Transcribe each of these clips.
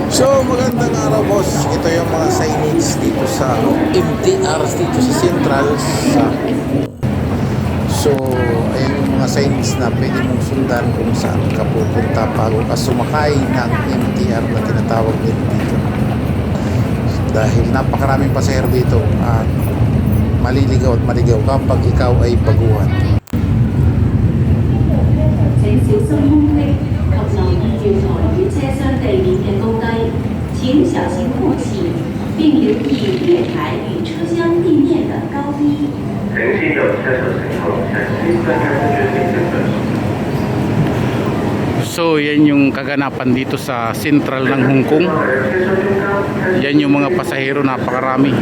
So magandang araw boss. Ito yung mga signage dito sa MTR dito sa Central sa So ayan yung mga signage na pwede mong sundan kung saan ka pupunta bago ka sumakay ng MTR na tinatawag din dito. Dahil napakaraming pasahero dito at maliligaw at maligaw kapag ikaw ay baguhan. 請小心空隙及留意月台與車廂地面嘅高低，請小心護持，並留意月台與車廂地面的高低。請先由車頭乘客請先分開跟住先正常。 So yan yung kaganapan dito sa Central ng Hong Kong. Yan yung mga pasahero, napakarami.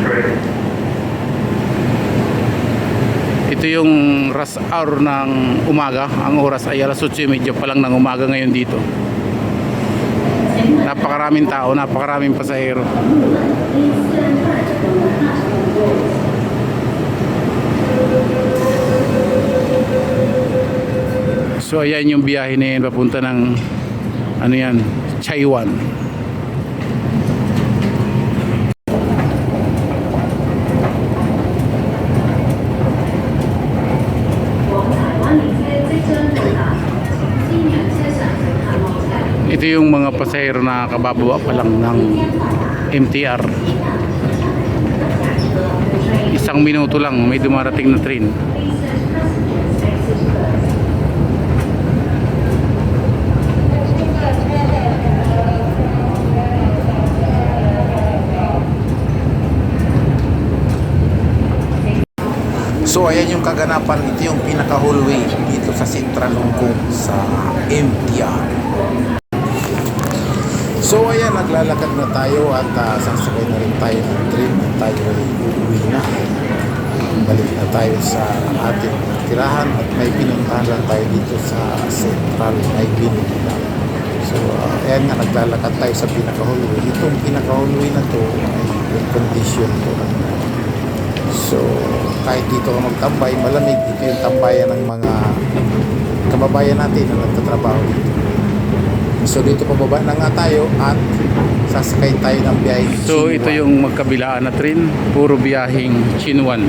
Ito yung rush hour ng umaga. Ang oras ay alas 8:30 pa lang ng umaga ngayon dito. Napakaraming tao, napakaraming pasahero. So ayan yung biyahe na yan papunta ng ano yan, Taiwan. Ito yung mga pasahero na kabababa pa lang ng MTR. Isang minuto lang may dumarating na train. So ayan yung kaganapan, ito yung pinaka-hallway dito sa Central Hong Kong sa MTR. So ayan, naglalakad na tayo at sasakay na rin tayo ng train at tayo ay uuwi na. Balik na tayo sa ating tirahan at may pinuntahan lang tayo dito sa Central, may binili lang. So ayan nga, naglalakad tayo sa pinaka-hallway. Itong pinaka-hallway na to ay good condition to. So kahit dito ka magtambay, malamig. Dito yung tambayan ng mga kababayan natin na nagtatrabaho dito. So dito pababa na nga tayo at sasakay tayo ng biyahe. So ito yung magkabilaan na train, puro biyaheng Chinwan.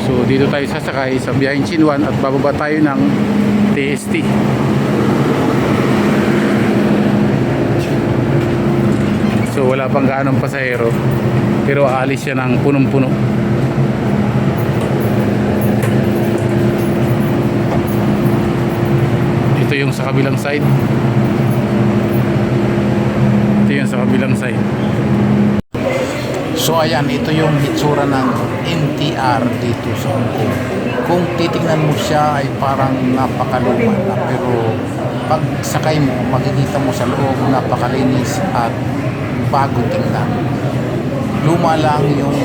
So dito tayo sasakay sa biyaheng Chinwan at bababa tayo ng TST. So wala pang gaanong pasahero, pero aalis siya ng punong-puno. Ito yung sa kabilang side. Ito yung sa kabilang side. So ayan, ito yung hitsura ng MTR dito sa Hong Kong. Kung titingnan mo siya ay parang napakaluma na, pero pag sakay mo, makikita mo sa loob napakalinis at bago tingnan. Luma lang yung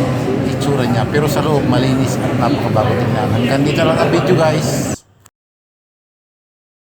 hitsura niya, pero sa loob malinis at napakabago tingnan. Hanggang dito lang ang video guys.